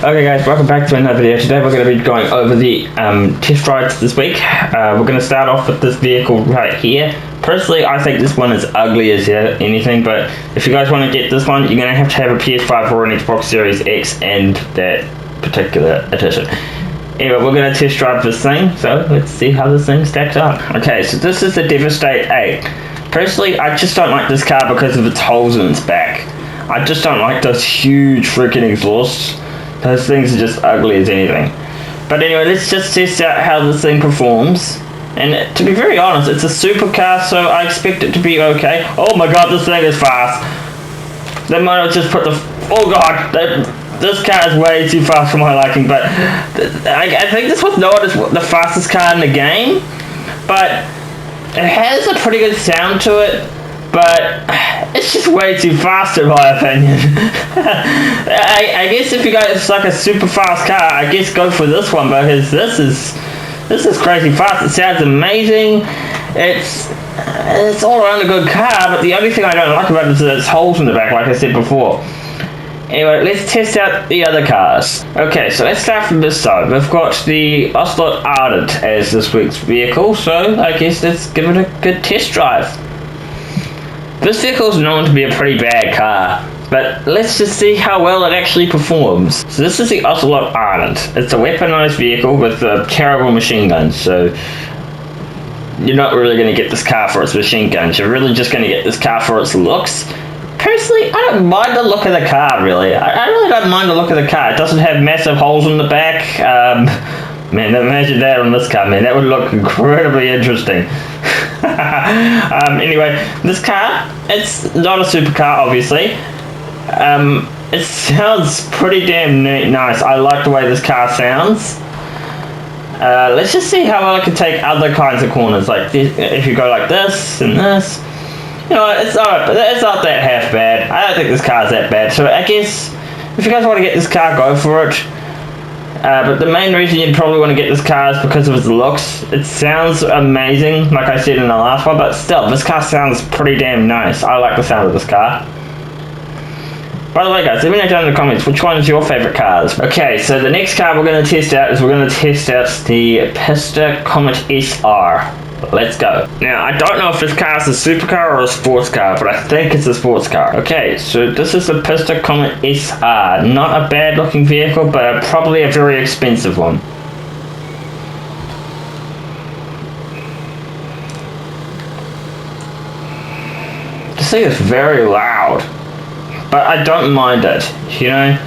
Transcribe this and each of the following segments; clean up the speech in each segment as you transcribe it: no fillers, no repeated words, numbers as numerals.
Okay guys, welcome back to another video. Today we're going to be going over the test rides this week. We're going to start off with this vehicle right here. Personally, I think this one is ugly as anything, but if you guys want to get this one, you're going to have a PS5 or an Xbox Series X and that particular edition. Anyway, we're going to test drive this thing, so let's see how this thing stacks up. Okay, so this is the Devastate 8. Personally, I just don't like this car because of its holes in its back. I just don't like those huge freaking exhausts. Those things are just ugly as anything. But anyway, let's just test out how this thing performs. And to be very honest, it's a supercar, so I expect it to be okay. Oh my god, this thing is fast. They might have just put the... Oh god, this car is way too fast for my liking, but I think this was known as the fastest car in the game. But it has a pretty good sound to it. But it's just way too fast in my opinion. I guess if you guys like a super fast car, I guess go for this one because this is crazy fast. It sounds amazing. It's all around a good car, but the only thing I don't like about it is its holes in the back, like I said before. Anyway, let's test out the other cars. Okay, so let's start from this side. We've got the Ocelot Island as this week's vehicle, so I guess let's give it a good test drive. This vehicle is known to be a pretty bad car, but let's just see how well it actually performs. So this is the Ocelot Island. It's a weaponized vehicle with terrible machine guns, so you're not really going to get this car for its machine guns. You're really just going to get this car for its looks. Personally, I don't mind the look of the car, really. I really don't mind the look of the car. It doesn't have massive holes in the back. Man, imagine that on this car, man. That would look incredibly interesting. Anyway, this car, it's not a supercar, obviously. It sounds pretty damn nice. I like the way this car sounds. Let's just see how well I can take other kinds of corners. Like this, if you go like this and this, you know, it's not that half bad. I don't think this car's that bad. So I guess if you guys want to get this car, go for it. But the main reason you'd probably want to get this car is because of its looks. It sounds amazing, like I said in the last one, but still, this car sounds pretty damn nice. I like the sound of this car. By the way, guys, let me know down in the comments which one is your favourite cars. Okay, so the next car we're going to test out is the Pista Comet SR. Let's go. Now, I don't know if this car is a supercar or a sports car, but I think it's a sports car. Okay, so this is the Pista Comet SR. Not a bad looking vehicle, but probably a very expensive one. This thing is very loud, but I don't mind it, you know?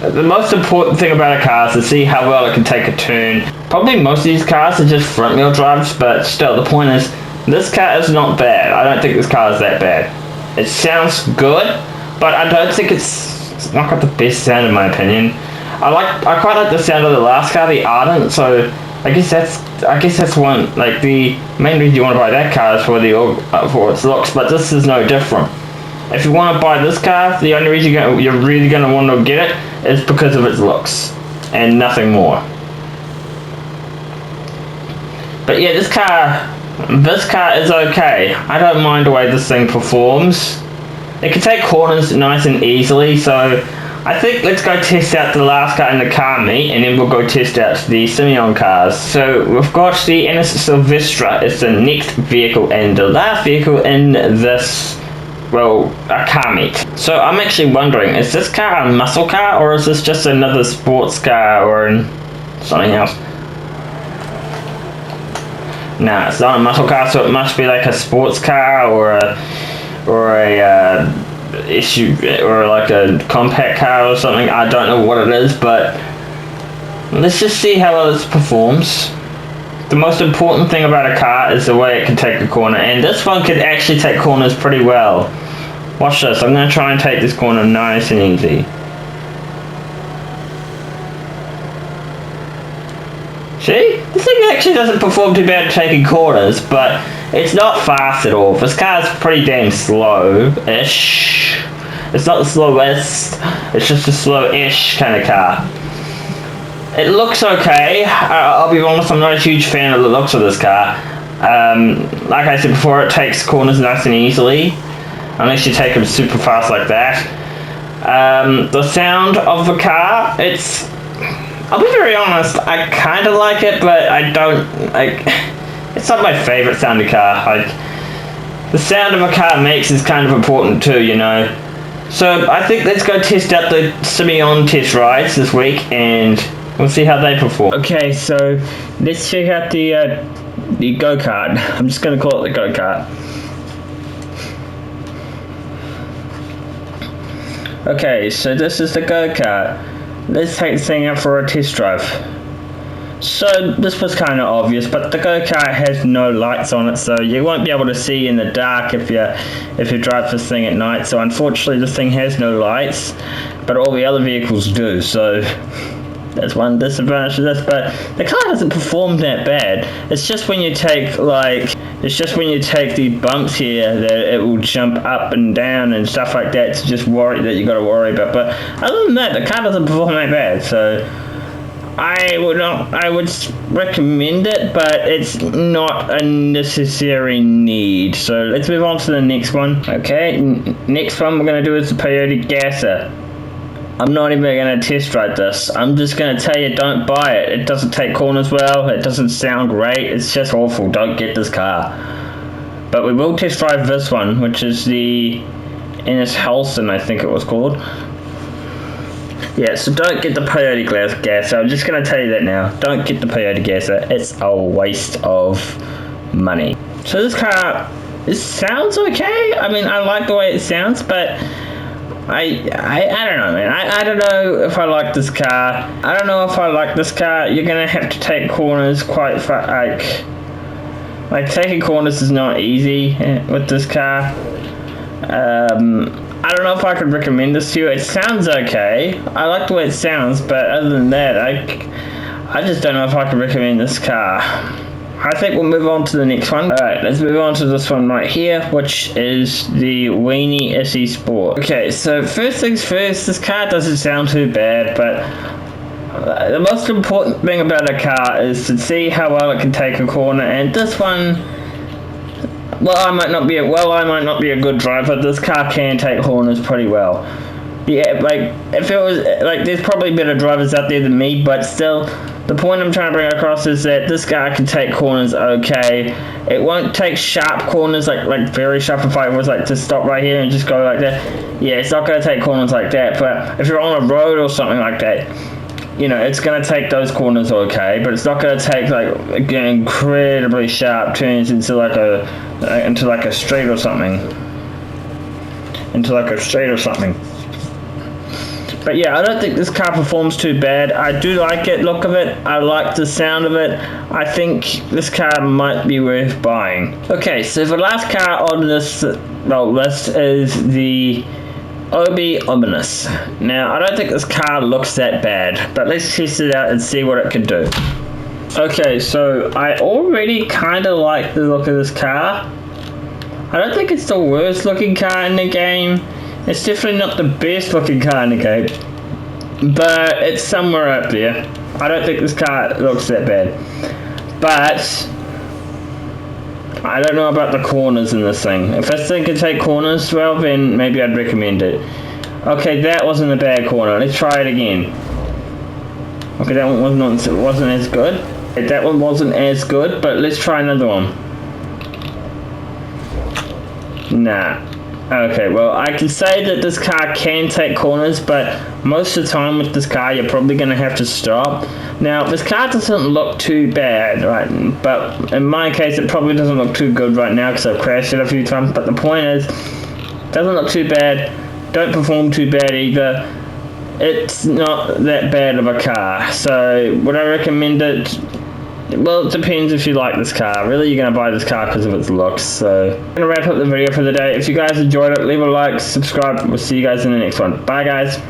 The most important thing about a car is to see how well it can take a turn. Probably most of these cars are just front wheel drives, but still, the point is, this car is not bad. I don't think this car is that bad. It sounds good, but I don't think it's not got the best sound in my opinion. I quite like the sound of the last car, the Ardent, so I guess that's one, like the main reason you want to buy that car is for its looks, but this is no different. If you want to buy this car, the only reason you're really going to want to get it is because of its looks, and nothing more. But yeah, this car is okay. I don't mind the way this thing performs. It can take corners nice and easily, so I think let's go test out the last car in the car meet, and then we'll go test out the Simeon cars. So we've got the Ennis Silvestre. It's the next vehicle and the last vehicle in this, well, a car meet. So I'm actually wondering, is this car a muscle car or is this just another sports car or something else? Nah, it's not a muscle car, so it must be like a sports car or a SUV or like a compact car or something. I don't know what it is, but let's just see how well this performs. The most important thing about a car is the way it can take a corner, and this one could actually take corners pretty well. Watch this, I'm going to try and take this corner nice and easy. See? This thing actually doesn't perform too bad at taking corners, but it's not fast at all. This car's pretty damn slow-ish. It's not the slowest, it's just a slow-ish kind of car. It looks okay. I'll be honest, I'm not a huge fan of the looks of this car. Like I said before, it takes corners nice and easily, unless you take them super fast like that. The sound of the car, it's I'll be very honest, I kind of like it, but I don't, like, it's not my favorite sounding car. Like, the sound of a car makes is kind of important too, you know. So I think let's go test out the Simeon test rides this week, and we'll see how they perform. Okay, so let's check out the go-kart. I'm just going to call it the go-kart. Okay, so this is the go-kart. Let's take this thing out for a test drive. So this was kind of obvious, but the go-kart has no lights on it, so you won't be able to see in the dark if you drive this thing at night. So unfortunately this thing has no lights, but all the other vehicles do, so that's one disadvantage of this. But the car doesn't perform that bad. It's just when you take the bumps here that it will jump up and down and stuff like that. It's just worry that you got to worry about. But other than that, the car doesn't perform that bad. So I would recommend it, but it's not a necessary need. So let's move on to the next one. Okay, next one we're going to do is the Peyote Gasser. I'm not even going to test ride this. I'm just going to tell you, don't buy it. It doesn't take corners well. It doesn't sound great. It's just awful. Don't get this car. But we will test drive this one, which is the Ennis Halson, I think it was called. Yeah, so don't get the Peyote Gasser. I'm just going to tell you that now. Don't get the Peyote Gasser. It's a waste of money. So this car, it sounds okay. I mean, I like the way it sounds, but I don't know, man. I don't know if I like this car. I don't know if I like this car. You're going to have to take corners quite far. Like taking corners is not easy with this car. I don't know if I could recommend this to you. It sounds okay. I like the way it sounds, but other than that, I just don't know if I could recommend this car. I think we'll move on to the next one. Alright, let's move on to this one right here, which is the Weenie Se Sport. Okay, so first things first, this car doesn't sound too bad, but the most important thing about a car is to see how well it can take a corner, and this one, well, I might not be a good driver. This car can take corners pretty well. Yeah, like, if it was, like, there's probably better drivers out there than me, but still, the point I'm trying to bring across is that this guy can take corners okay. It won't take sharp corners, like very sharp. If I was like to stop right here and just go like that, yeah, it's not going to take corners like that. But if you're on a road or something like that, you know, it's going to take those corners okay, but it's not going to take like incredibly sharp turns into like a straight or something. But yeah, I don't think this car performs too bad. I do like it, look of it. I like the sound of it. I think this car might be worth buying. Okay, so the last car on this list is the Ocelot. Now, I don't think this car looks that bad, but let's test it out and see what it can do. Okay, so I already kind of like the look of this car. I don't think it's the worst looking car in the game. It's definitely not the best looking car in the game, but it's somewhere up there. I don't think this car looks that bad, but I don't know about the corners in this thing. If this thing can take corners well, then maybe I'd recommend it. Okay, that wasn't a bad corner. Let's try it again. Okay, that one wasn't as good. That one wasn't as good, but let's try another one. Nah. Okay, well, I can say that this car can take corners, but most of the time with this car, you're probably going to have to stop. Now, this car doesn't look too bad, right? But in my case, it probably doesn't look too good right now because I've crashed it a few times. But the point is, it doesn't look too bad, don't perform too bad either. It's not that bad of a car. So, would I recommend it? Well, it depends if you like this car. Really, you're going to buy this car because of its looks. So, I'm going to wrap up the video for the day. If you guys enjoyed it, leave a like, subscribe. We'll see you guys in the next one. Bye, guys.